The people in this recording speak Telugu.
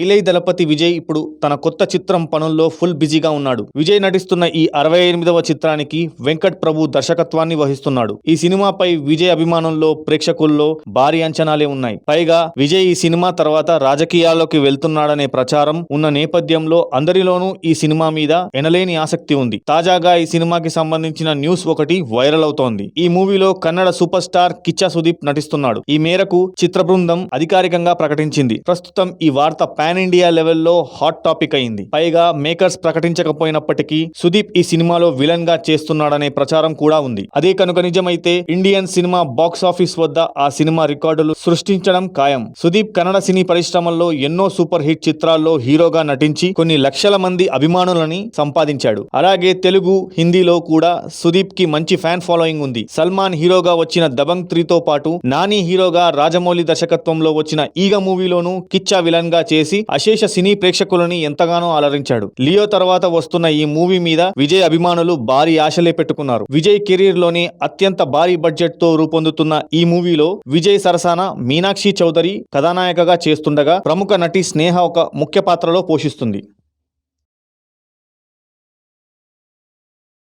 ఇళయ దళపతి విజయ్ ఇప్పుడు తన కొత్త చిత్రం పనుల్లో ఫుల్ బిజీగా ఉన్నాడు. విజయ్ నటిస్తున్న ఈ 68వ చిత్రానికి వెంకట్ ప్రభు దర్శకత్వాన్ని వహిస్తున్నాడు. ఈ సినిమాపై విజయ్ అభిమానుల్లో ప్రేక్షకుల్లో భారీ అంచనాలే ఉన్నాయి. పైగా విజయ్ ఈ సినిమా తర్వాత రాజకీయాల్లోకి వెళ్తున్నాడనే ప్రచారం ఉన్న నేపథ్యంలో అందరిలోనూ ఈ సినిమా మీద ఎనలేని ఆసక్తి ఉంది. తాజాగా ఈ సినిమాకి సంబంధించిన న్యూస్ ఒకటి వైరల్ అవుతోంది. ఈ మూవీలో కన్నడ సూపర్ స్టార్ కిచ్చా సుదీప్ నటిస్తున్నాడు. ఈ మేరకు చిత్ర బృందం అధికారికంగా ప్రకటించింది. ప్రస్తుతం ఈ వార్త పాన్ ఇండియా లెవెల్లో హాట్ టాపిక్ అయింది. పైగా మేకర్స్ ప్రకటించకపోయినప్పటికీ సుదీప్ ఈ సినిమాలో విలన్ గా చేస్తున్నాడనే ప్రచారం కూడా ఉంది. అదే కనుక నిజమైతే ఇండియన్ సినిమా బాక్స్ ఆఫీస్ వద్ద ఆ సినిమా రికార్డులు సృష్టించడం ఖాయం. సుదీప్ కన్నడ సినీ పరిశ్రమల్లో ఎన్నో సూపర్ హిట్ చిత్రాల్లో హీరోగా నటించి కొన్ని లక్షల మంది అభిమానులని సంపాదించాడు. అలాగే తెలుగు, హిందీలో కూడా సుదీప్ కి మంచి ఫ్యాన్ ఫాలోయింగ్ ఉంది. సల్మాన్ హీరోగా వచ్చిన దబంగ్ 3తో పాటు నాని హీరోగా రాజమౌళి దర్శకత్వంలో వచ్చిన ఈగ మూవీలోనూ కిచ్చా విలన్ గా చేసి అశేష సినీ ప్రేక్షకులని ఎంతగానో అలరించాడు. లియో తర్వాత వస్తున్న ఈ మూవీ మీద విజయ్ అభిమానులు భారీ ఆశలే పెట్టుకున్నారు. విజయ్ కెరీర్ లోని అత్యంత భారీ బడ్జెట్ తో రూపొందుతున్న ఈ మూవీలో విజయ్ సరసన మీనాక్షి చౌదరి కథానాయికగా చేస్తుండగా ప్రముఖ నటి స్నేహ ఒక ముఖ్య పాత్రలో పోషిస్తుంది.